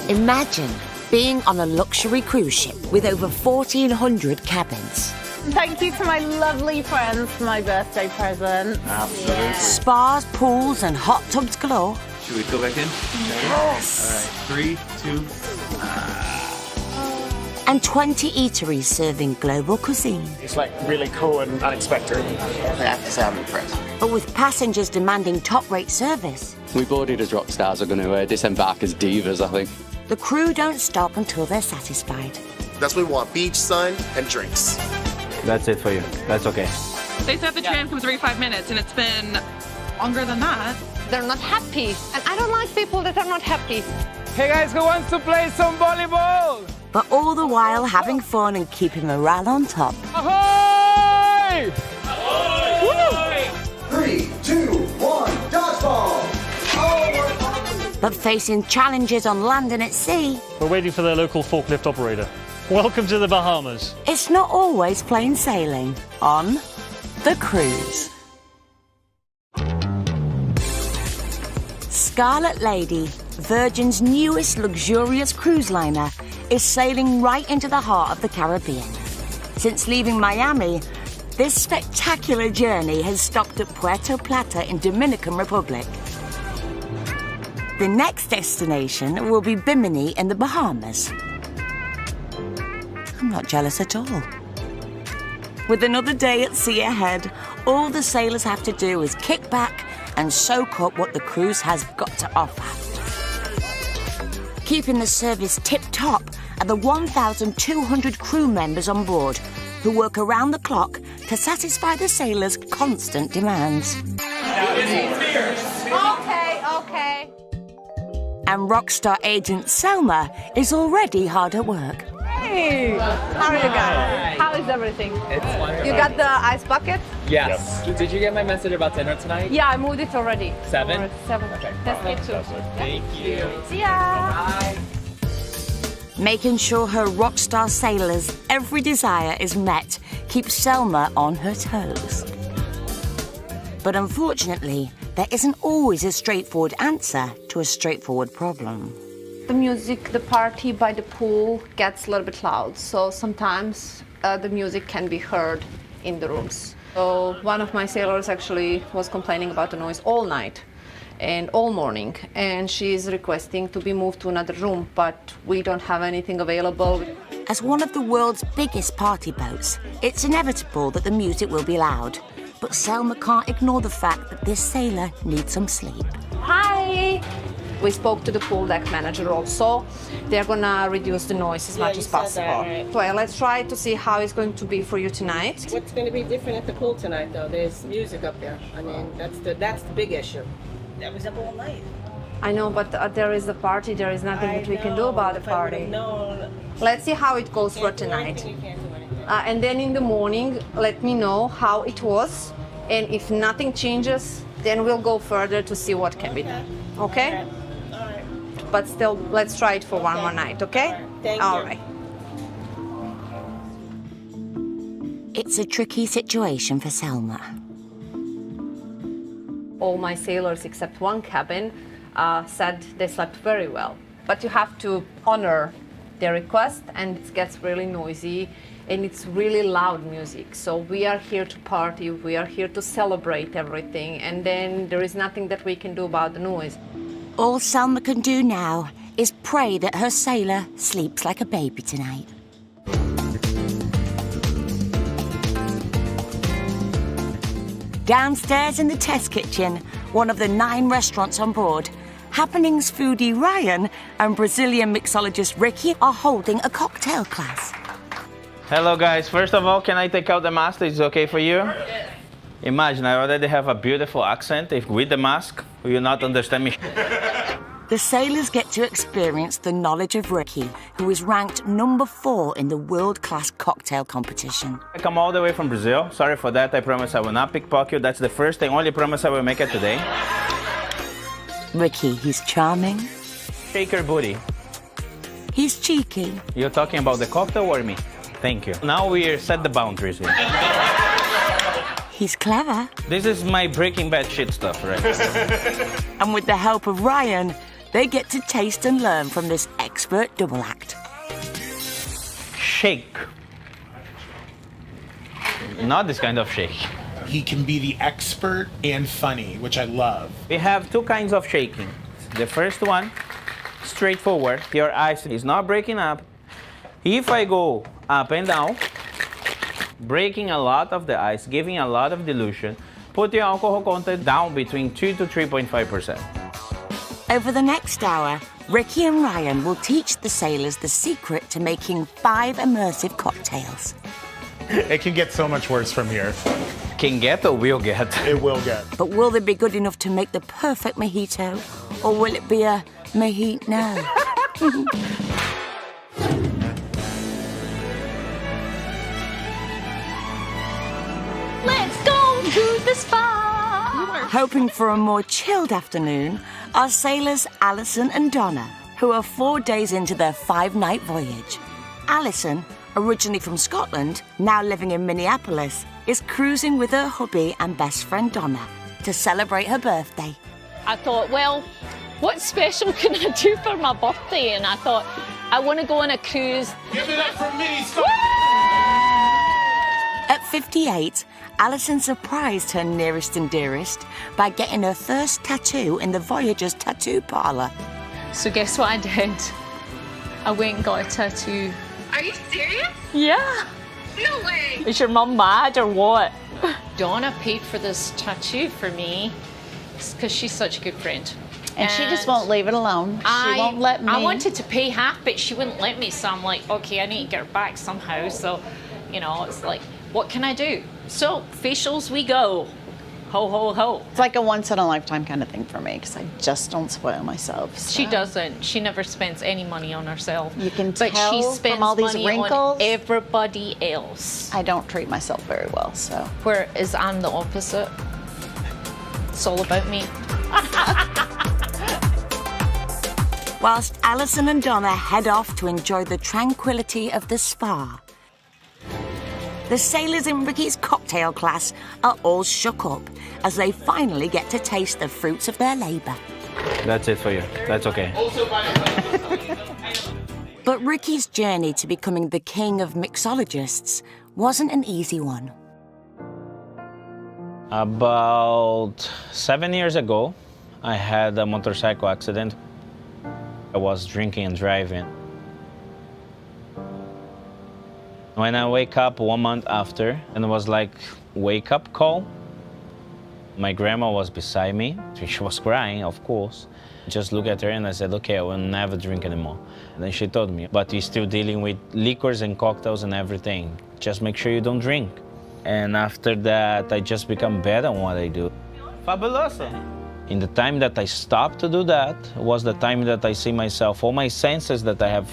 Imagine being on a luxury cruise ship with over 1,400 cabins. Thank you to my lovely friends for my birthday present. Absolutely. Yeah. Spas, pools and hot tubs galore. Should we go back in? Yes. All right, 3, 2. And 20 eateries serving global cuisine. It's like really cool and unexpected. I have to say I'm impressed. But with passengers demanding top-rate service. We boarded as rock stars are going to disembark as divas, I think. The crew don't stop until they're satisfied. That's what we want, beach, sun, and drinks. That's it for you. That's okay. They said the tram comes every 5 minutes, and it's been longer than that. They're not happy. And I don't like people that are not happy. Hey guys, who wants to play some volleyball? But all the while having fun and keeping morale on top. Ahoy! Ahoy! 3, 2, 1, dodgeball! But facing challenges on land and at sea. We're waiting for their local forklift operator. Welcome to the Bahamas. It's not always plain sailing on the cruise. Scarlet Lady, Virgin's newest luxurious cruise liner, is sailing right into the heart of the Caribbean. Since leaving Miami, this spectacular journey has stopped at Puerto Plata in Dominican Republic. The next destination will be Bimini in the Bahamas. I'm not jealous at all. With another day at sea ahead, all the sailors have to do is kick back and soak up what the cruise has got to offer. Keeping the service tip-top are the 1,200 crew members on board who work around the clock to satisfy the sailors' constant demands. Okay. And rockstar agent Selma is already hard at work. Hey! How are you guys? How is everything? It's wonderful. You got the ice bucket? Yes. Did you get my message about dinner tonight? Yeah, I moved it already. 7? 7. Okay. That's good too. Thank you. See ya! Bye. Making sure her rockstar sailors' every desire is met keeps Selma on her toes. But unfortunately, there isn't always a straightforward answer to a straightforward problem. The music, the party by the pool gets a little bit loud, so sometimes the music can be heard in the rooms. So one of my sailors actually was complaining about the noise all night and all morning, and she's requesting to be moved to another room, but we don't have anything available. As one of the world's biggest party boats, it's inevitable that the music will be loud. But Selma can't ignore the fact that this sailor needs some sleep. Hi! We spoke to the pool deck manager also. They're gonna reduce the noise as much as possible. Right. Well, let's try to see how it's going to be for you tonight. What's going to be different at the pool tonight, though? There's music up there. I mean, that's the big issue. That was up all night. I know, but there is a party. There is nothing that we can do about the party. No. Let's see how it goes for tonight. And then in the morning, let me know how it was. And if nothing changes, then we'll go further to see what can be done. Okay? All right. But still, let's try it for one more night, okay? Thank you. All right. It's a tricky situation for Selma. All my sailors, except one cabin, said they slept very well. But you have to honor their request, and it gets really noisy, and it's really loud music. So we are here to party, we are here to celebrate everything, and then there is nothing that we can do about the noise. All Selma can do now is pray that her sailor sleeps like a baby tonight. Downstairs in the test kitchen, one of the 9 restaurants on board, Happenings foodie Ryan and Brazilian mixologist Ricky are holding a cocktail class. Hello guys, first of all, can I take out the mask? Is it okay for you? Yes. Imagine, I already have a beautiful accent. If with the mask, will you not understand me? The sailors get to experience the knowledge of Ricky, who is ranked number 4 in the world-class cocktail competition. I come all the way from Brazil. Sorry for that, I promise I will not pickpocket you. That's the first and only promise I will make it today. Ricky, he's charming. Shake your booty. He's cheeky. You're talking about the cocktail or me? Thank you. Now we set the boundaries here. He's clever. This is my Breaking Bad shit stuff, right? And with the help of Ryan, they get to taste and learn from this expert double act. Shake. Not this kind of shake. He can be the expert and funny, which I love. We have two kinds of shaking. The first one, straightforward. Your ice is not breaking up. If I go up and down, breaking a lot of the ice, giving a lot of dilution, put your alcohol content down between 2 to 3.5%. Over the next hour, Ricky and Ryan will teach the sailors the secret to making 5 immersive cocktails. It can get so much worse from here. Can get or will get? It will get. But will they be good enough to make the perfect mojito? Or will it be a mojito? Let's go to the spa! Hoping for a more chilled afternoon are sailors Alison and Donna, who are 4 days into their 5-night voyage. Alison, originally from Scotland, now living in Minneapolis, is cruising with her hubby and best friend Donna to celebrate her birthday. I thought, well, what special can I do for my birthday? And I thought, I want to go on a cruise. Give it up for me, Scott! At 58, Alison surprised her nearest and dearest by getting her first tattoo in the Voyager's tattoo parlour. So guess what I did? I went and got a tattoo. Are you serious? Yeah. No way. Is your mum mad or what? Donna paid for this tattoo for me because she's such a good friend. And she just won't leave it alone. She won't let me. I wanted to pay half, but she wouldn't let me. So I'm like, okay, I need to get her back somehow. So, you know, it's like, what can I do? So, facials we go. Ho, ho, ho. It's like a once-in-a-lifetime kind of thing for me because I just don't spoil myself. So. She doesn't. She never spends any money on herself. You can but tell she spends from all these money wrinkles. On everybody else. I don't treat myself very well, so. Whereas I'm the opposite. It's all about me. Whilst Alison and Donna head off to enjoy the tranquility of the spa, the sailors in Ricky's cocktail class are all shook up as they finally get to taste the fruits of their labour. That's it for you. That's okay. But Ricky's journey to becoming the king of mixologists wasn't an easy one. About 7 years ago, I had a motorcycle accident. I was drinking and driving. When I wake up 1 month after, and it was like wake-up call, my grandma was beside me. She was crying, of course. Just look at her and I said, okay, I will never drink anymore. And then she told me, but you're still dealing with liquors and cocktails and everything. Just make sure you don't drink. And after that, I just become better at what I do. Fabuloso. In the time that I stopped to do that was the time that I see myself, all my senses that I have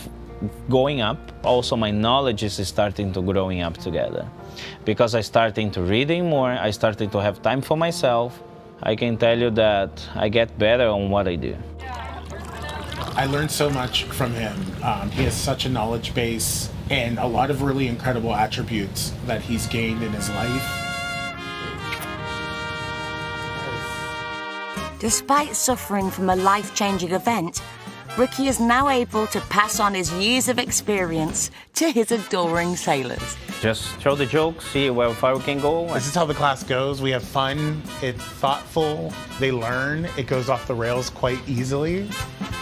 going up, also my knowledge is starting to growing up together. Because I starting to reading more, I starting to have time for myself. I can tell you that I get better on what I do. I learned so much from him. He has such a knowledge base and a lot of really incredible attributes that he's gained in his life. Despite suffering from a life-changing event, Ricky is now able to pass on his years of experience to his adoring sailors. Just throw the joke, see where far we can go. This is how the class goes. We have fun, it's thoughtful, they learn, it goes off the rails quite easily.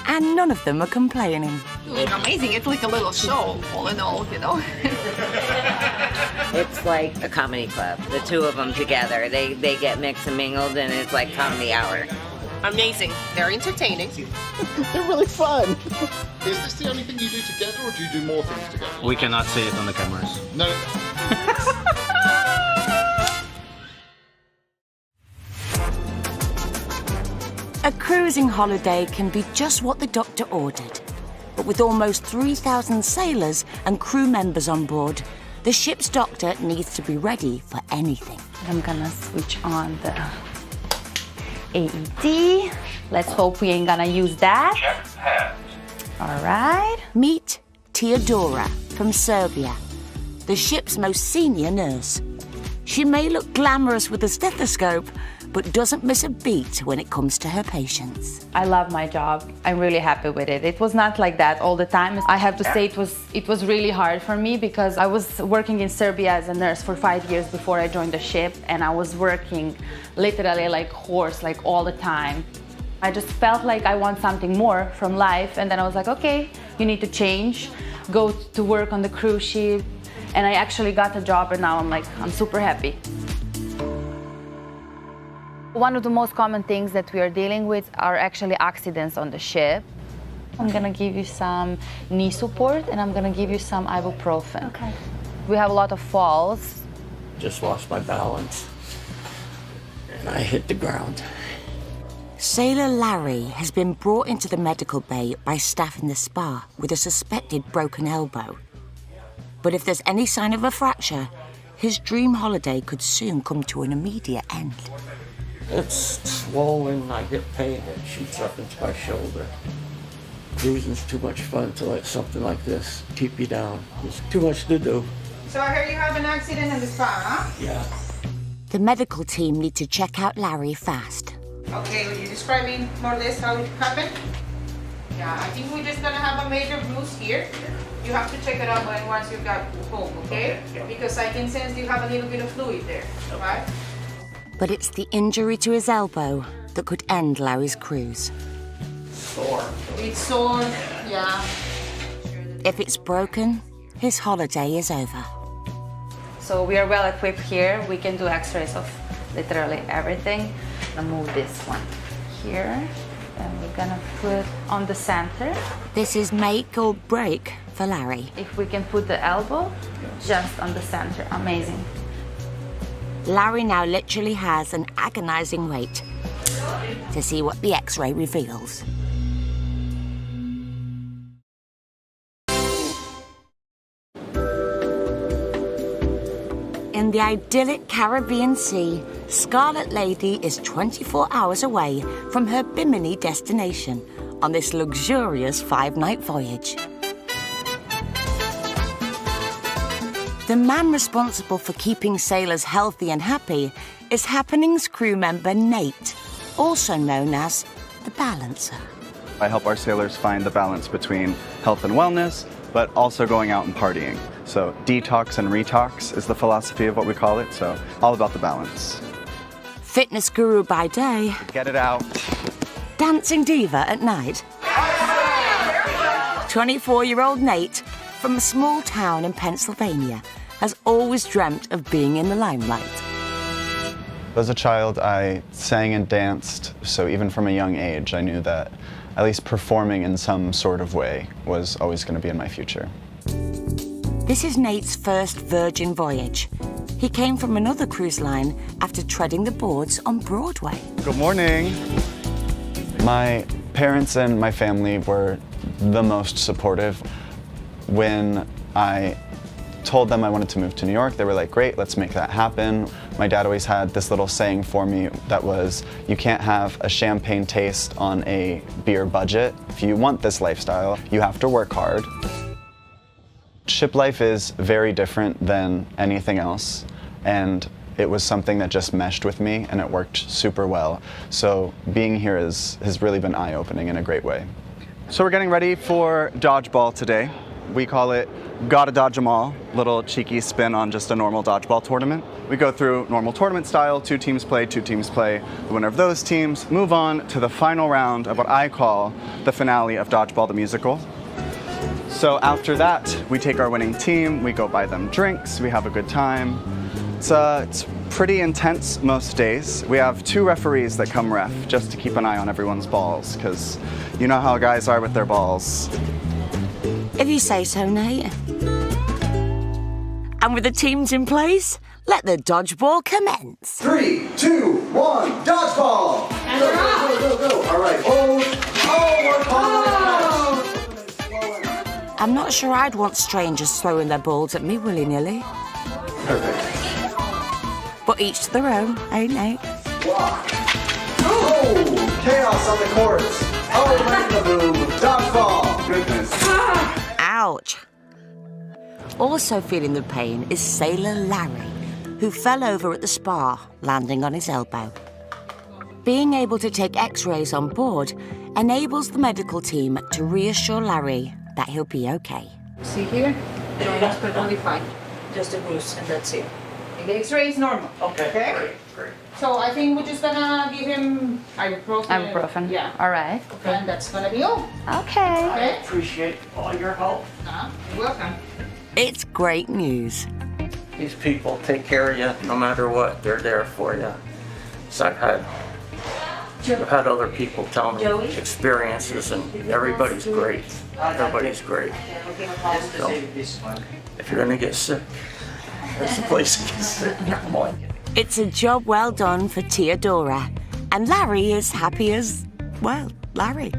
And none of them are complaining. Amazing. It's like a little show, all in all, you know. It's like a comedy club. The two of them together, they get mixed and mingled, and it's like comedy hour. Amazing. They're entertaining. They're really fun. Is this the only thing you do together, or do you do more things together? We cannot see it on the cameras. No. A cruising holiday can be just what the doctor ordered. But with almost 3,000 sailors and crew members on board, the ship's doctor needs to be ready for anything. I'm gonna switch on the AED. Let's hope we ain't gonna use that. All right. Meet Teodora from Serbia, the ship's most senior nurse. She may look glamorous with a stethoscope, but doesn't miss a beat when it comes to her patients. I love my job. I'm really happy with it. It was not like that all the time. I have to say it was really hard for me because I was working in Serbia as a nurse for 5 years before I joined the ship, and I was working literally like horse, like all the time. I just felt like I want something more from life, and then I was like, okay, you need to change, go to work on the cruise ship, and I actually got a job, and now I'm super happy. One of the most common things that we are dealing with are actually accidents on the ship. I'm gonna give you some knee support and I'm gonna give you some ibuprofen. Okay. We have a lot of falls. Just lost my balance and I hit the ground. Sailor Larry has been brought into the medical bay by staff in the spa with a suspected broken elbow. But if there's any sign of a fracture, his dream holiday could soon come to an immediate end. It's swollen, I get pain, it shoots up into my shoulder. Cruising's too much fun to let something like this keep you down. There's too much to do. So I heard you have an accident in the spa, huh? Yeah. The medical team need to check out Larry fast. Okay, will you describe me more or less how it happened? Yeah, I think we're just gonna have a major bruise here. You have to check it out once you got home, okay? Because I can sense you have a little bit of fluid there, right? But it's the injury to his elbow that could end Larry's cruise. Sore. It's sore, yeah. If it's broken, his holiday is over. So we are well equipped here. We can do x-rays of literally everything. I'm gonna move this one here, and we're gonna put on the center. This is make or break for Larry. If we can put the elbow just on the center, amazing. Larry now literally has an agonizing wait to see what the x-ray reveals. In the idyllic Caribbean Sea, Scarlet Lady is 24 hours away from her Bimini destination on this luxurious 5-night voyage. The man responsible for keeping sailors healthy and happy is Happening's crew member Nate, also known as the Balancer. I help our sailors find the balance between health and wellness, but also going out and partying. So detox and retox is the philosophy of what we call it, so all about the balance. Fitness guru by day. Get it out. Dancing diva at night. 24-year-old Nate, from a small town in Pennsylvania, has always dreamt of being in the limelight. As a child, I sang and danced, so even from a young age, I knew that at least performing in some sort of way was always going to be in my future. This is Nate's first Virgin voyage. He came from another cruise line after treading the boards on Broadway. Good morning. My parents and my family were the most supportive. When I told them I wanted to move to New York, they were like, great, let's make that happen. My dad always had this little saying for me that was, you can't have a champagne taste on a beer budget. If you want this lifestyle, you have to work hard. Ship life is very different than anything else, and it was something that just meshed with me, and it worked super well. So being here has really been eye-opening in a great way. So we're getting ready for dodgeball today. We call it Gotta Dodge 'em All, little cheeky spin on just a normal dodgeball tournament. We go through normal tournament style, 2 teams play, 2 teams play. The winner of those teams move on to the final round of what I call the finale of Dodgeball the Musical. So after that, we take our winning team, we go buy them drinks, we have a good time. It's pretty intense most days. We have 2 referees that come ref just to keep an eye on everyone's balls, because you know how guys are with their balls. If you say so, Nate. And with the teams in place, let the dodgeball commence. 3, 2, 1, dodgeball! And Go, we're off. go, go, go, go. All right, hold. Oh, we're calling. I'm not sure I'd want strangers throwing their balls at me willy-nilly. Perfect. But each to their own, eh, Nate? Block. Oh, chaos on the courts. Oh, right in the boom. Dodgeball. Goodness. Ouch. Also feeling the pain is Sailor Larry, who fell over at the spa, landing on his elbow. Being able to take x-rays on board enables the medical team to reassure Larry that he'll be okay. See here? Joints perfectly fine. Just a bruise and that's it. The x-ray is normal. Okay? Great. So I think we're just gonna give him ibuprofen. Ibuprofen. Yeah. All right. Okay. And that's gonna be all. Okay. I appreciate all your help. You're welcome. It's great news. These people take care of you no matter what. They're there for you. So I've had other people tell me experiences, and everybody's great. Everybody's great. So if you're gonna get sick, there's a place to get sick. Come on. It's a job well done for Teodora, and Larry is happy as, well, Larry.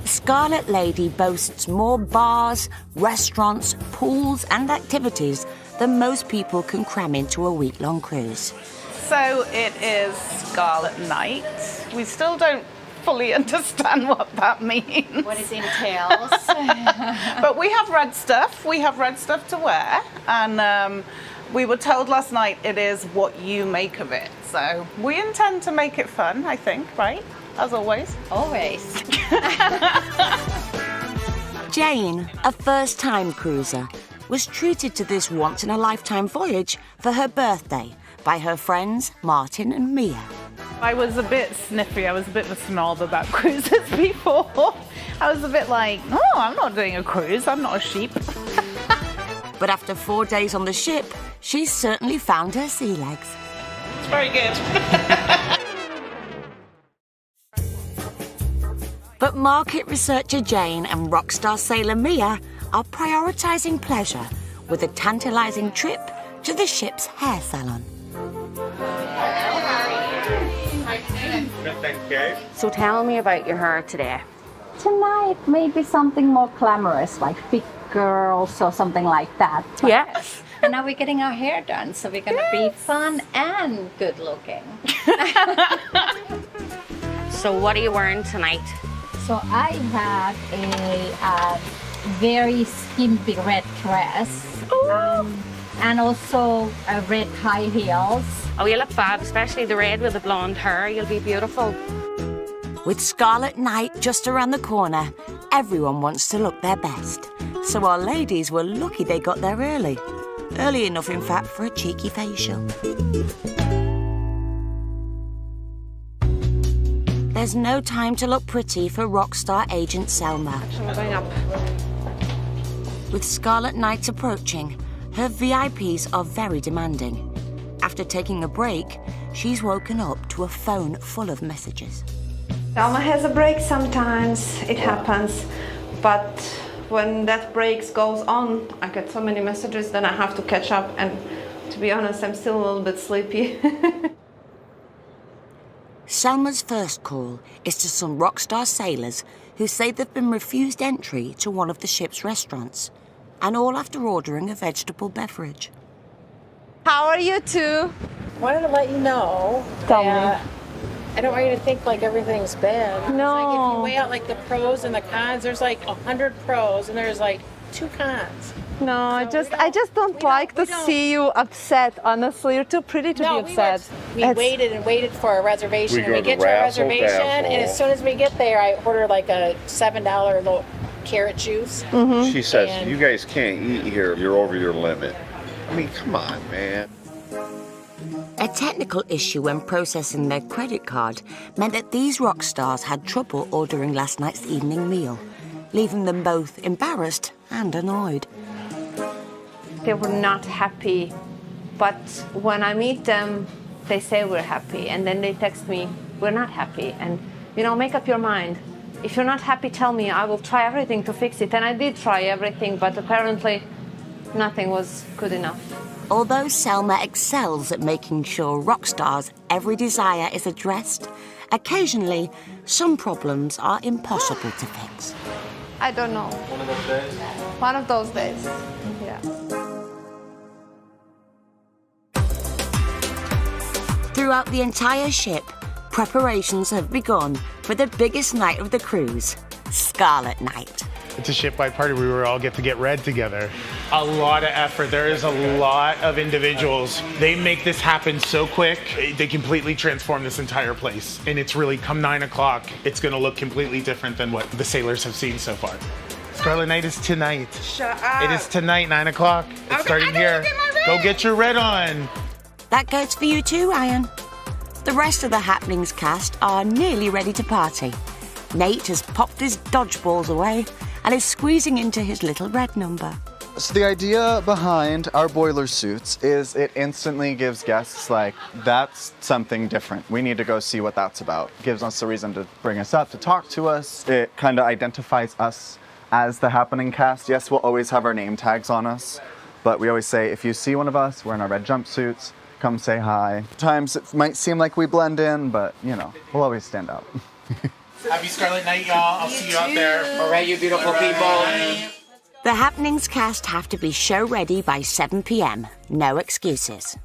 Scarlet Lady boasts more bars, restaurants, pools and activities than most people can cram into a week-long cruise. So it is Scarlet Night. We still don't fully understand what that means. What it entails. But we have red stuff. We have red stuff to wear. And we were told last night it is what you make of it. So we intend to make it fun, I think, right? As always. Always. Jane, a first-time cruiser, was treated to this once-in-a-lifetime voyage for her birthday by her friends Martin and Mia. I was a bit sniffy. I was a bit of a snob about cruises before. I was a bit like, oh, I'm not doing a cruise. I'm not a sheep. But after 4 days on the ship, she's certainly found her sea legs. It's very good. But market researcher Jane and rockstar sailor Mia are prioritising pleasure with a tantalising trip to the ship's hair salon. So tell me about your hair today. Tonight, maybe something more glamorous, like big girls or something like that. Yes. And now we're getting our hair done, so we're going to be fun and good looking. So what are you wearing tonight? So I have a very skimpy red dress. And also red high heels. Oh, you look fab, especially the red with the blonde hair. You'll be beautiful. With Scarlet Night just around the corner, everyone wants to look their best. So our ladies were lucky they got there early. Early enough, in fact, for a cheeky facial. There's no time to look pretty for rockstar agent Selma. I'm going up. With Scarlet Night approaching, her VIPs are very demanding. After taking a break, she's woken up to a phone full of messages. Selma has a break sometimes, it happens, but when that break goes on, I get so many messages, then I have to catch up, and to be honest, I'm still a little bit sleepy. Selma's first call is to some rockstar sailors who say they've been refused entry to one of the ship's restaurants, and all after ordering a vegetable beverage. How are you two? Wanted to let you know. Tell me. I don't want you to think like everything's bad. No. It's like if you weigh out like the pros and the cons, there's like 100 pros and there's like 2 cons. No, I just don't like to see you upset, honestly. You're too pretty to be upset. We waited and waited for a reservation. We And we go get to to our Razzle reservation, Dazzle. and as soon as we get there, I order like a $7 little carrot juice. She says, And- you guys can't eat here. You're over your limit. I mean, come on, man. A technical issue when processing their credit card meant that these rock stars had trouble ordering last night's evening meal, leaving them both embarrassed and annoyed. They were not happy, but when I meet them, they say we're happy, and then they text me, we're not happy, and make up your mind. If you're not happy, tell me, I will try everything to fix it. And I did try everything, but apparently nothing was good enough. Although Selma excels at making sure rock stars' every desire is addressed, occasionally some problems are impossible to fix. I don't know. One of those days? One of those days, yeah. Throughout the entire ship, preparations have begun for the biggest night of the cruise, Scarlet Night. It's a ship-wide party where we all get to get red together. A lot of effort. There is a lot of individuals. They make this happen so quick. They completely transform this entire place. And it's really, come 9 o'clock, it's gonna look completely different than what the sailors have seen so far. Scarlet Night is tonight. Shut up. It is tonight, 9 o'clock. It's starting here. Go get your red on. That goes for you too, Ryan. The rest of the Happenings cast are nearly ready to party. Nate has popped his dodgeballs away and is squeezing into his little red number. So the idea behind our boiler suits is it instantly gives guests like, that's something different. We need to go see what that's about. It gives us a reason to bring us up, to talk to us. It kind of identifies us as the Happening cast. Yes, we'll always have our name tags on us, but we always say, if you see one of us wearing our red jumpsuits, come say hi. Sometimes it might seem like we blend in, but you know, we'll always stand out. Happy Scarlet Night, y'all. I'll see you out there. All right, you beautiful people. The Happenings cast have to be show ready by 7 p.m. No excuses.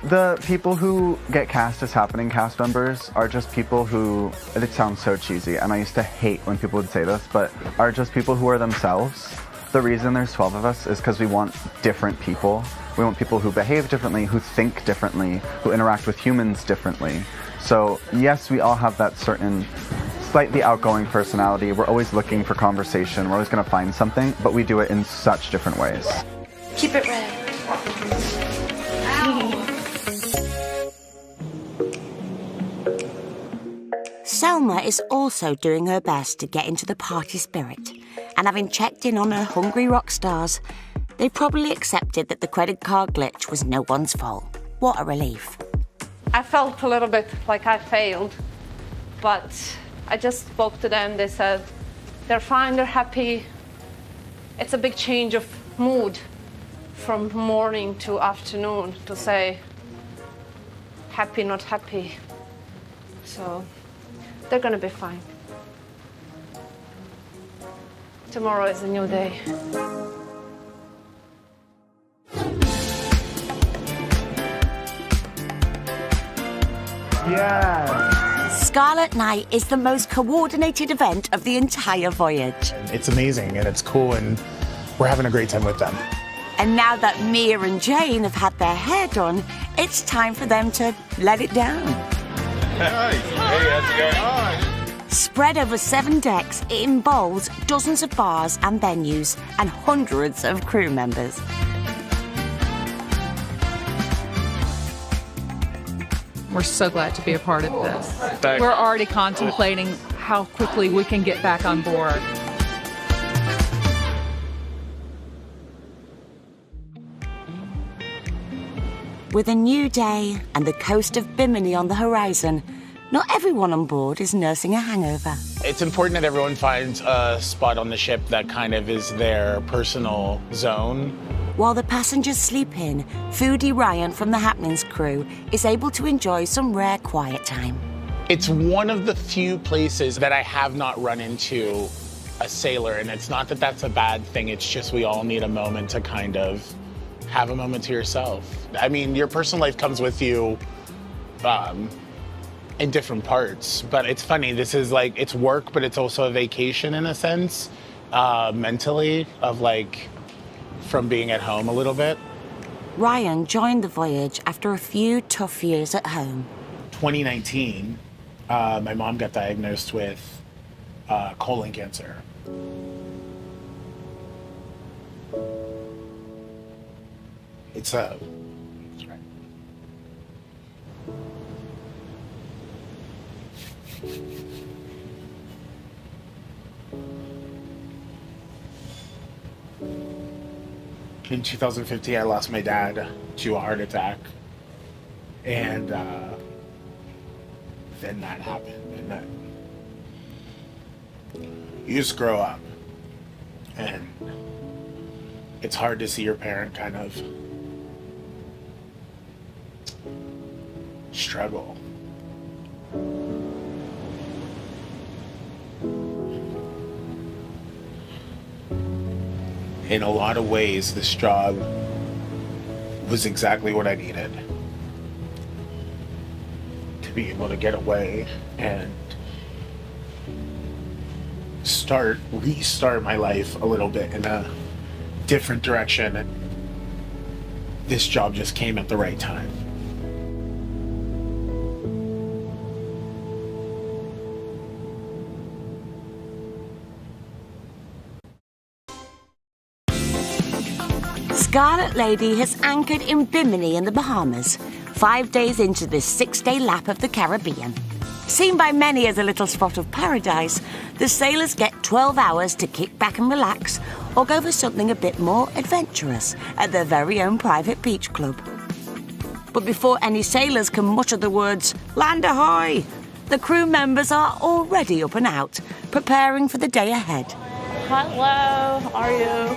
The people who get cast as Happening cast members are just people who, it sounds so cheesy, and I used to hate when people would say this, but are just people who are themselves. The reason there's 12 of us is because we want different people. We want people who behave differently, who think differently, who interact with humans differently. So yes, we all have that certain slightly outgoing personality. We're always looking for conversation. We're always going to find something, but we do it in such different ways. Keep it red. Selma is also doing her best to get into the party spirit, and having checked in on her hungry rock stars, they probably accepted that the credit card glitch was no one's fault. What a relief. I felt a little bit like I failed, but I just spoke to them. They said they're fine, they're happy. It's a big change of mood from morning to afternoon to say happy, not happy. So they're gonna be fine. Tomorrow is a new day. Yeah. Scarlet Night is the most coordinated event of the entire voyage. It's amazing and it's cool and we're having a great time with them. And now that Mia and Jane have had their hair done, it's time for them to let it down. Hey, how's it going? Spread over 7 decks, it involves dozens of bars and venues and hundreds of crew members. We're so glad to be a part of this. We're already contemplating how quickly we can get back on board. With a new day and the coast of Bimini on the horizon, not everyone on board is nursing a hangover. It's important that everyone finds a spot on the ship that kind of is their personal zone. While the passengers sleep in, Foodie Ryan from the Happenings crew is able to enjoy some rare quiet time. It's one of the few places that I have not run into a sailor, and it's not that that's a bad thing, it's just we all need a moment to kind of have a moment to yourself. I mean, your personal life comes with you in different parts, but it's funny, this is like, it's work, but it's also a vacation in a sense, mentally, of like, from being at home a little bit. Ryan joined the voyage after a few tough years at home. 2019, my mom got diagnosed with colon cancer. It's a... In 2015, I lost my dad to a heart attack. And then that happened. And then you just grow up. And it's hard to see your parent kind of struggle. In a lot of ways, this job was exactly what I needed. To be able to get away and restart my life a little bit in a different direction. This job just came at the right time. Scarlet Lady has anchored in Bimini in the Bahamas, 5 days into this 6-day lap of the Caribbean. Seen by many as a little spot of paradise, the sailors get 12 hours to kick back and relax or go for something a bit more adventurous at their very own private beach club. But before any sailors can mutter the words, "Land ahoy!" the crew members are already up and out, preparing for the day ahead. Hello, how are you?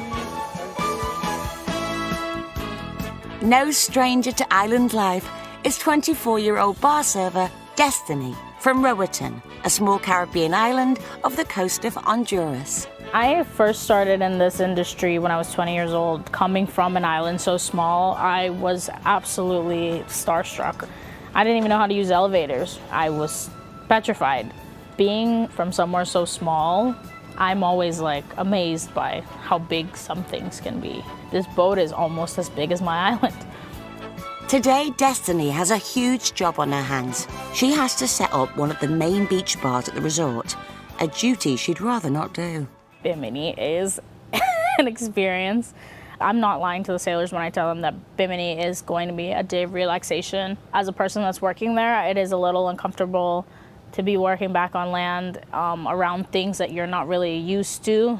No stranger to island life is 24-year-old bar server Destiny from Roatan, a small Caribbean island off the coast of Honduras. I first started in this industry when I was 20 years old. Coming from an island so small, I was absolutely starstruck. I didn't even know how to use elevators. I was petrified. Being from somewhere so small, I'm always like amazed by how big some things can be. This boat is almost as big as my island. Today, Destiny has a huge job on her hands. She has to set up one of the main beach bars at the resort, a duty she'd rather not do. Bimini is an experience. I'm not lying to the sailors when I tell them that Bimini is going to be a day of relaxation. As a person that's working there, it is a little uncomfortable to be working back on land around things that you're not really used to.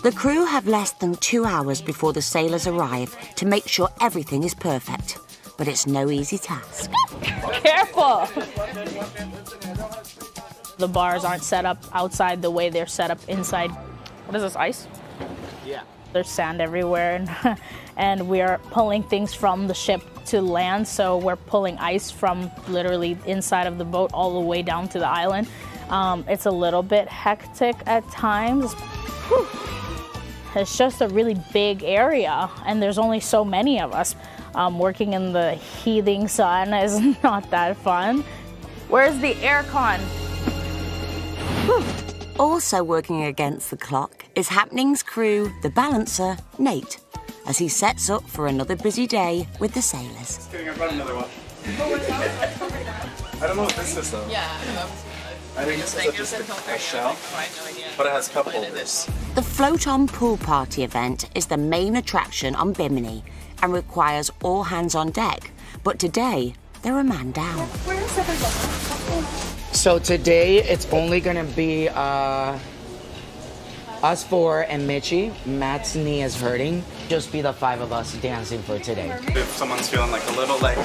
The crew have less than 2 hours before the sailors arrive to make sure everything is perfect. But it's no easy task. Careful! The bars aren't set up outside the way they're set up inside. What is this, ice? Yeah. There's sand everywhere, and we are pulling things from the ship to land, so we're pulling ice from literally inside of the boat all the way down to the island. It's a little bit hectic at times. Whew. It's just a really big area, and there's only so many of us. Working in the heating sun is not that fun. Where's the aircon? Also working against the clock is Happening's crew, the balancer, Nate, as he sets up for another busy day with the sailors. I brought another one. I don't know what this is though. Yeah, I think this is just a shell, but it has cup holders. The float-on pool party event is the main attraction on Bimini and requires all hands on deck. But today, they're a man down. So today, it's only gonna be us four and Mitchie. Matt's knee is hurting. Just be the 5 of us dancing for today. If someone's feeling like a little like,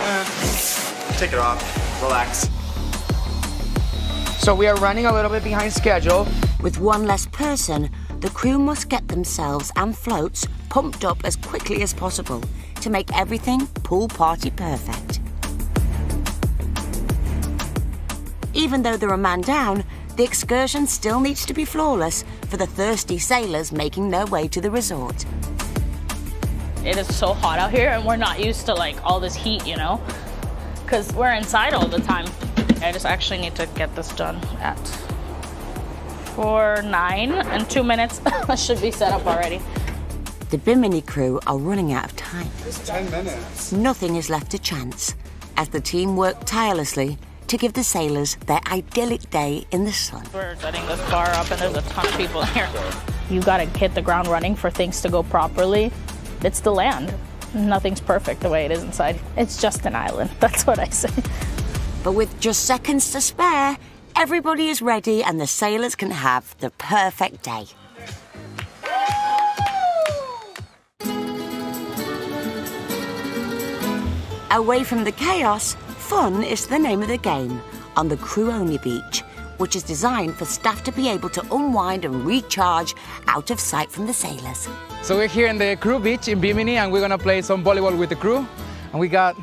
take it off, relax. So we are running a little bit behind schedule. With one less person, the crew must get themselves and floats pumped up as quickly as possible to make everything pool party perfect. Even though they're a man down, the excursion still needs to be flawless for the thirsty sailors making their way to the resort. It is so hot out here, and we're not used to like all this heat, you know, because we're inside all the time. I just actually need to get this done at 4:09 in 2 minutes. I should be set up already. The Bimini crew are running out of time. Just 10 minutes. Nothing is left to chance as the team work tirelessly to give the sailors their idyllic day in the sun. We're setting this bar up and there's a ton of people here. You gotta hit the ground running for things to go properly. It's the land. Nothing's perfect the way it is inside. It's just an island, that's what I say. But with just seconds to spare, everybody is ready and the sailors can have the perfect day. Away from the chaos, fun is the name of the game on the crew-only beach, which is designed for staff to be able to unwind and recharge out of sight from the sailors. So we're here in the crew beach in Bimini, and we're gonna play some volleyball with the crew. And we got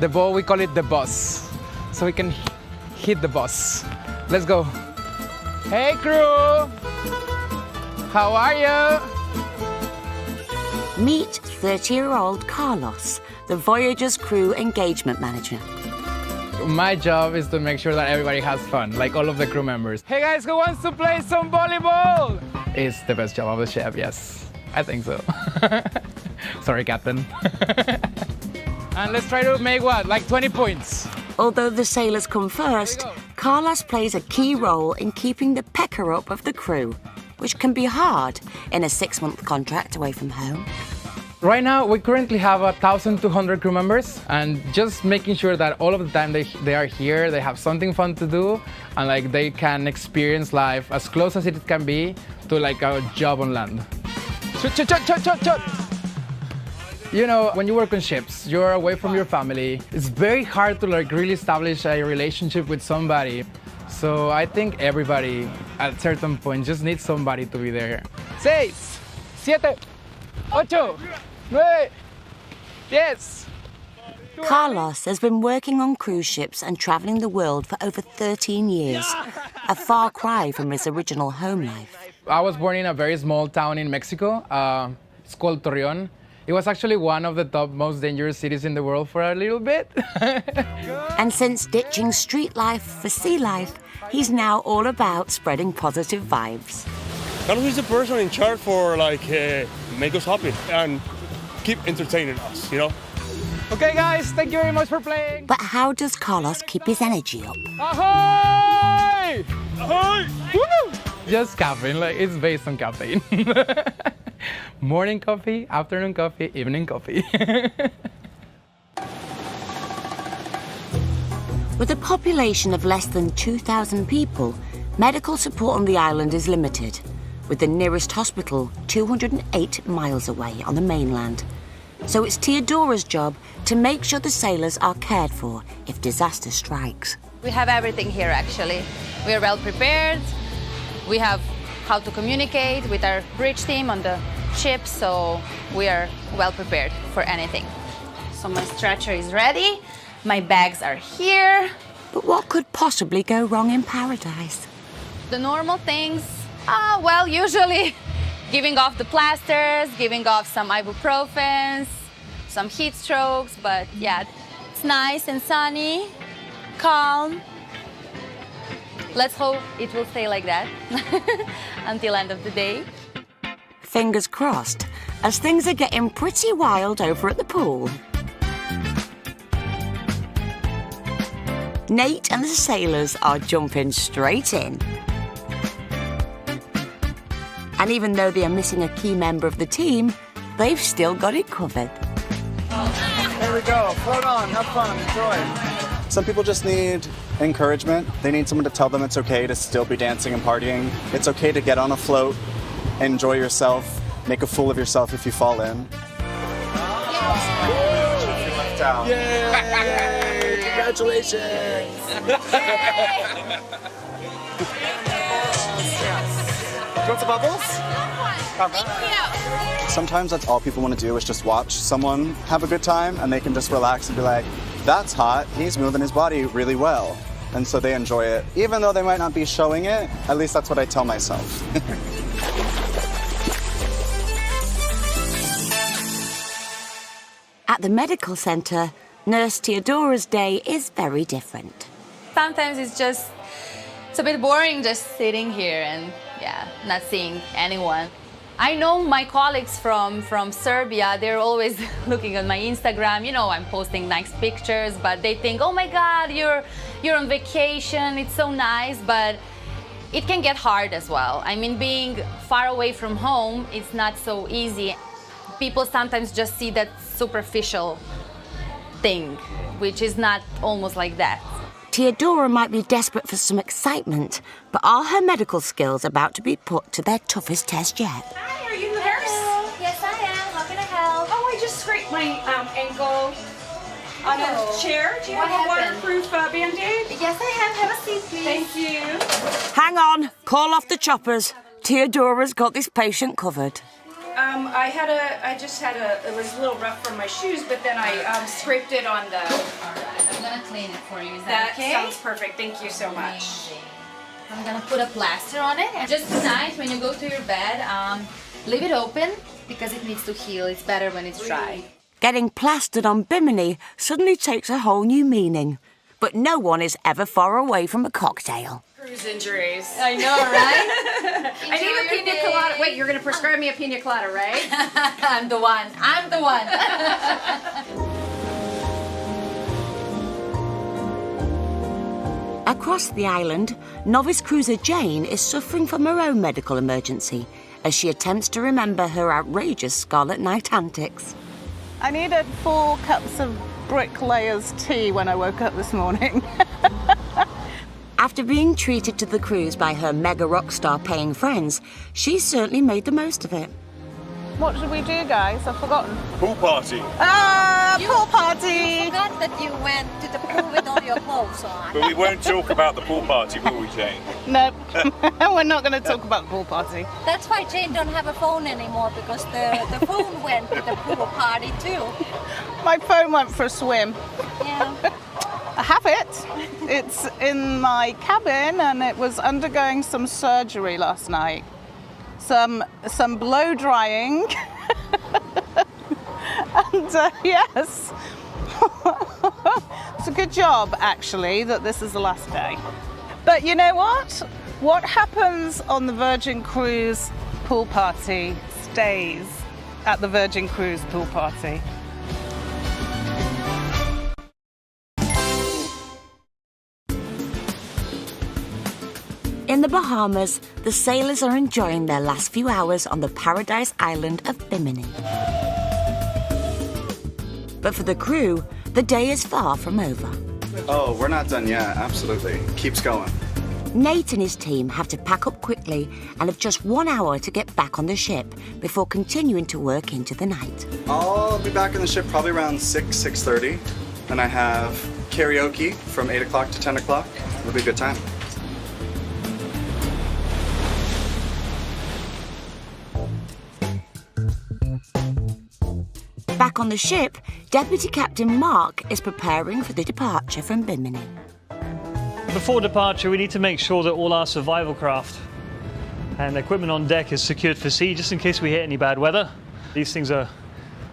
the ball, we call it the bus. So we can hit the bus. Let's go. Hey crew! How are you? Meet 30-year-old Carlos, the Voyager's crew engagement manager. my job is to make sure that everybody has fun, like all of the crew members. Hey guys, who wants to play some volleyball? It's the best job of the chef, yes. I think so. Sorry, Captain. And let's try to make what, like 20 points? Although the sailors come first, Carlos plays a key role in keeping the pecker up of the crew, which can be hard in a 6-month contract away from home. Right now, we currently have 1,200 crew members, and just making sure that all of the time they are here, they have something fun to do, and like they can experience life as close as it can be to like a job on land. Shot. You know, when you work on ships, you're away from your family. It's very hard to like really establish a relationship with somebody. So I think everybody at a certain point just needs somebody to be there. 6, 7, 8, 9, 10. Carlos has been working on cruise ships and travelling the world for over 13 years, a far cry from his original home life. I was born in a very small town in Mexico. It's called Torreon. It was actually one of the top most dangerous cities in the world for a little bit. And since ditching street life for sea life, he's now all about spreading positive vibes. Carlos is the person in charge for like make us happy and keep entertaining us, you know? Okay guys, thank you very much for playing. But how does Carlos keep his energy up? Ahoy! Ahoy! Woo! Just caffeine, like it's based on caffeine. Morning coffee, afternoon coffee, evening coffee. With a population of less than 2,000 people, medical support on the island is limited, with the nearest hospital 208 miles away on the mainland. So it's Teodora's job to make sure the sailors are cared for if disaster strikes. We have everything here, actually. We are well prepared. We have how to communicate with our bridge team on the ship, so we are well prepared for anything. So my stretcher is ready. My bags are here. But what could possibly go wrong in paradise? The normal things, well, usually giving off the plasters, giving off some ibuprofens, some heat strokes, but yeah, it's nice and sunny, calm. Let's hope it will stay like that until end of the day. Fingers crossed, as things are getting pretty wild over at the pool. Nate and the sailors are jumping straight in. And even though they are missing a key member of the team, they've still got it covered. There we go, float on, have fun, enjoy. Some people just need encouragement. They need someone to tell them it's okay to still be dancing and partying. It's okay to get on a float, enjoy yourself, make a fool of yourself if you fall in. Yay! Congratulations! Do you want some bubbles? Sometimes that's all people want to do is just watch someone have a good time and they can just relax and be like, that's hot, he's moving his body really well. And so they enjoy it. Even though they might not be showing it, at least that's what I tell myself. At the medical centre, Nurse Teodora's day is very different. Sometimes it's a bit boring just sitting here and not seeing anyone. I know my colleagues from Serbia, they're always looking at my Instagram. You know, I'm posting nice pictures, but they think, oh my God, you're on vacation, it's so nice, but it can get hard as well. I mean, being far away from home, it's not so easy. People sometimes just see that superficial thing, which is not almost like that. Teodora might be desperate for some excitement, but are her medical skills about to be put to their toughest test yet? Hi, are you the nurse? Yes, I am. How can I help? Oh, I just scraped my ankle on a chair. Do you have a waterproof Band-Aid? Yes, I have. Have a seat, please. Thank you. Hang on, call off the choppers. Teodora's got this patient covered. It was a little rough from my shoes, but then I scraped it on the... I'm gonna clean it for you, is that okay? That sounds perfect, thank you so much. I'm gonna put a plaster on it. And just tonight, when you go to your bed, leave it open because it needs to heal. It's better when it's dry. Getting plastered on Bimini suddenly takes a whole new meaning. But no one is ever far away from a cocktail. Cruise injuries. I know, right? I need a pina colada. Wait, you're going to prescribe me a pina colada, right? I'm the one. I'm the one. Across the island, novice cruiser Jane is suffering from her own medical emergency as she attempts to remember her outrageous Scarlet Night antics. I needed 4 cups of bricklayer's tea when I woke up this morning. After being treated to the cruise by her mega rock star paying friends, she certainly made the most of it. What should we do, guys? I've forgotten. Pool party. Pool party! You forgot that you went to the pool with all your clothes on. But we won't talk about the pool party, will we, Jane? No, we're not going to talk about the pool party. That's why Jane don't have a phone anymore, because the phone went to the pool party too. My phone went for a swim. Yeah. I have it. It's in my cabin and it was undergoing some surgery last night. Some blow drying. And yes, it's a good job actually that this is the last day. But you know what? What happens on the Virgin Cruise pool party stays at the Virgin Cruise pool party. In the Bahamas, the sailors are enjoying their last few hours on the paradise island of Bimini. But for the crew, the day is far from over. Oh, we're not done yet, absolutely. Keeps going. Nate and his team have to pack up quickly and have just 1 hour to get back on the ship before continuing to work into the night. I'll be back on the ship probably around 6:30. Then I have karaoke from 8 o'clock to 10 o'clock. It'll be a good time. Back on the ship, Deputy Captain Mark is preparing for the departure from Bimini. Before departure, we need to make sure that all our survival craft and equipment on deck is secured for sea, just in case we hit any bad weather. These things are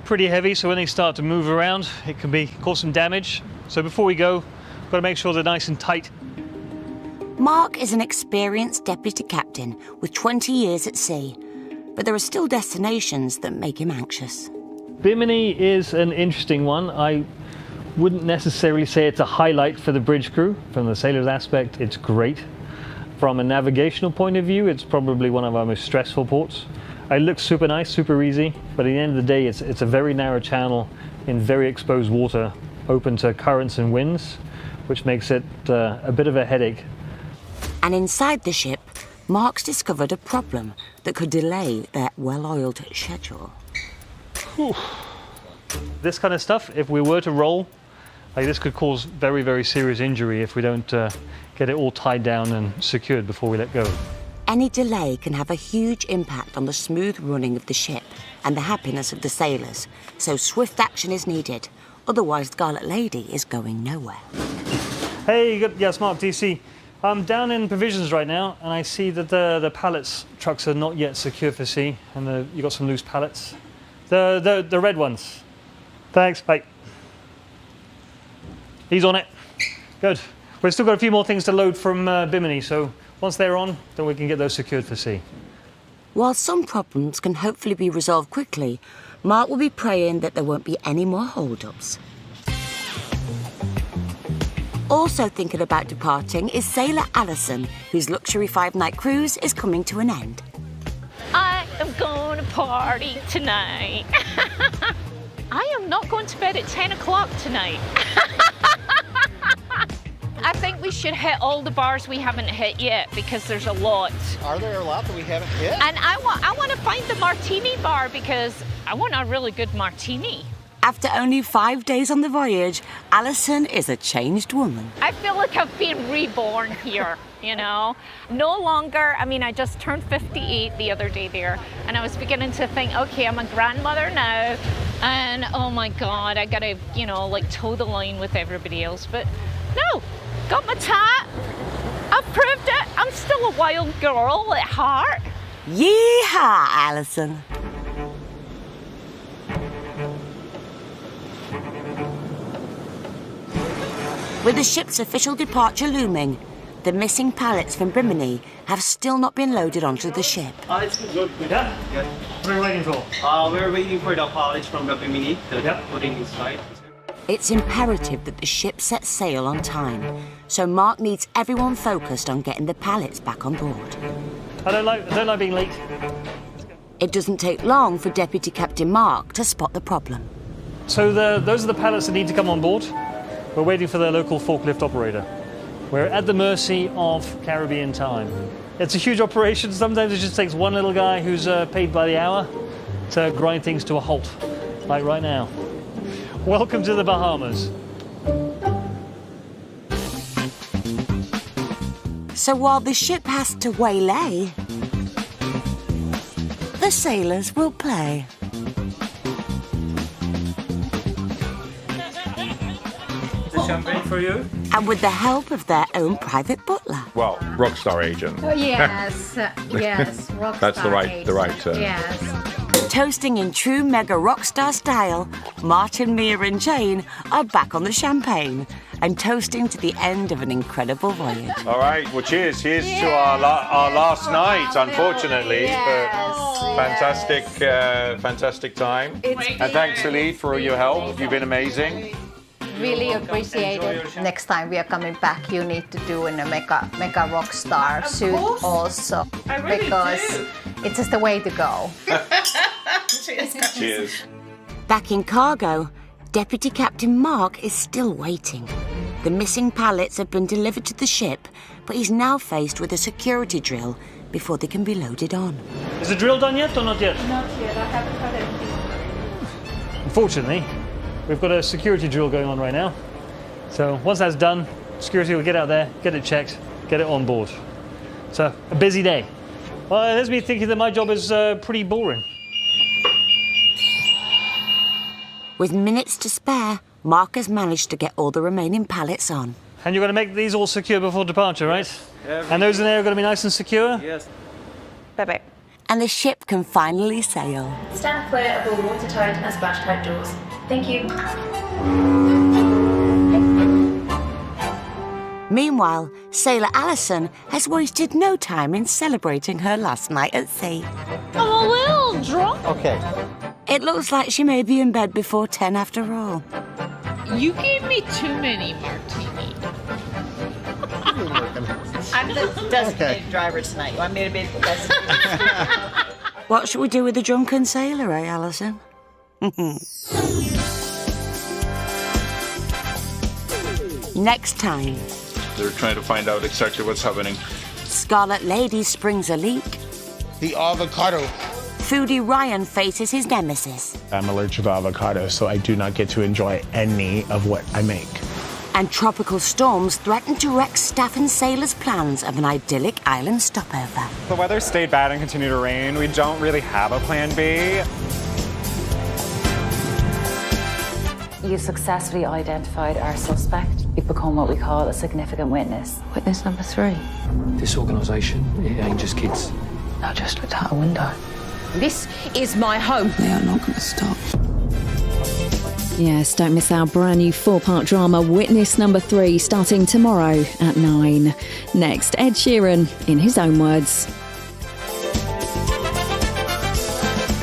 pretty heavy, so when they start to move around, it can cause some damage. So before we go, we've got to make sure they're nice and tight. Mark is an experienced deputy captain with 20 years at sea, but there are still destinations that make him anxious. Bimini is an interesting one. I wouldn't necessarily say it's a highlight for the bridge crew. From the sailor's aspect, it's great. From a navigational point of view, it's probably one of our most stressful ports. It looks super nice, super easy, but at the end of the day, it's a very narrow channel in very exposed water, open to currents and winds, which makes it a bit of a headache. And inside the ship, Mark's discovered a problem that could delay their well-oiled schedule. Whew. This kind of stuff, if we were to roll, this could cause very, very serious injury if we don't get it all tied down and secured before we let go. Any delay can have a huge impact on the smooth running of the ship and the happiness of the sailors, so swift action is needed. Otherwise, Scarlet Lady is going nowhere. Hey, yes, Mark, DC. I'm down in provisions right now, and I see that the pallets trucks are not yet secure for sea, and you got some loose pallets. The red ones. Thanks, bye. He's on it. Good. We've still got a few more things to load from Bimini, so once they're on, then we can get those secured for sea. While some problems can hopefully be resolved quickly, Mark will be praying that there won't be any more hold-ups. Also thinking about departing is sailor Alison, whose luxury 5-night cruise is coming to an end. I am going to party tonight. I am not going to bed at 10 o'clock tonight. I think we should hit all the bars we haven't hit yet, because there's a lot. Are there a lot that we haven't hit? And I want to find the martini bar, because I want a really good martini. After only 5 days on the voyage, Alison is a changed woman. I feel like I've been reborn here, you know? No longer, I just turned 58 the other day there, and I was beginning to think, okay, I'm a grandmother now, and oh my God, I gotta, toe the line with everybody else. But no, got my tat, I've proved it, I'm still a wild girl at heart. Yeehaw, Alison. With the ship's official departure looming, the missing pallets from Bimini have still not been loaded onto the ship. It's good. We done? Yeah. What are we waiting for? We're waiting for the pallets from the Bimini to putting inside. It's imperative that the ship sets sail on time, so Mark needs everyone focused on getting the pallets back on board. I don't like being late. It doesn't take long for Deputy Captain Mark to spot the problem. So those are the pallets that need to come on board. We're waiting for the local forklift operator. We're at the mercy of Caribbean time. It's a huge operation. Sometimes it just takes one little guy who's paid by the hour to grind things to a halt, like right now. Welcome to the Bahamas. So while the ship has to waylay, the sailors will play. The champagne for you? And with the help of their own private butler. Well, rockstar agent. Oh, yes, yes, rockstar That's the right term. Yes. Toasting in true mega rockstar style, Martin, Mia and Jane are back on the champagne and toasting to the end of an incredible voyage. All right, well, cheers. Here's to our last night, unfortunately. Yes. But fantastic time. And thanks, Salid, for all your help. You've been amazing. Really appreciate it. Next time we are coming back, you need to do in a mega rock star suit also, because it's just the way to go. Cheers. Back in cargo, Deputy Captain Mark is still waiting. The missing pallets have been delivered to the ship, but he's now faced with a security drill before they can be loaded on. Is the drill done yet or not yet? Not yet, I haven't heard anything. Unfortunately, we've got a security drill going on right now. So once that's done, security will get out there, get it checked, get it on board. So a busy day. Well, it has me thinking that my job is pretty boring. With minutes to spare, Mark has managed to get all the remaining pallets on. And you're going to make these all secure before departure, right? Yeah. And those in there are going to be nice and secure? Yes. Bye-bye. And the ship can finally sail. Stand clear of all watertight and splash-tight doors. Thank you. Meanwhile, sailor Alison has wasted no time in celebrating her last night at sea. I'm a little drunk. Okay. It looks like she may be in bed before 10 after all. You gave me too many martinis. I'm the designated driver tonight. You want me to be the designated? What should we do with the drunken sailor, eh, Alison? Next time. They're trying to find out exactly what's happening. Scarlet Lady springs a leak. The avocado. Foodie Ryan faces his nemesis. I'm allergic to avocado, so I do not get to enjoy any of what I make. And tropical storms threaten to wreck staff and sailors' plans of an idyllic island stopover. The weather stayed bad and continued to rain. We don't really have a plan B. You successfully identified our suspect. You've become what we call a significant witness. Witness number 3. This organisation, it ain't just kids. Now just look out a window. This is my home. They are not going to stop. Yes, don't miss our brand new 4-part drama Witness Number 3 starting tomorrow at 9. Next, Ed Sheeran in his own words.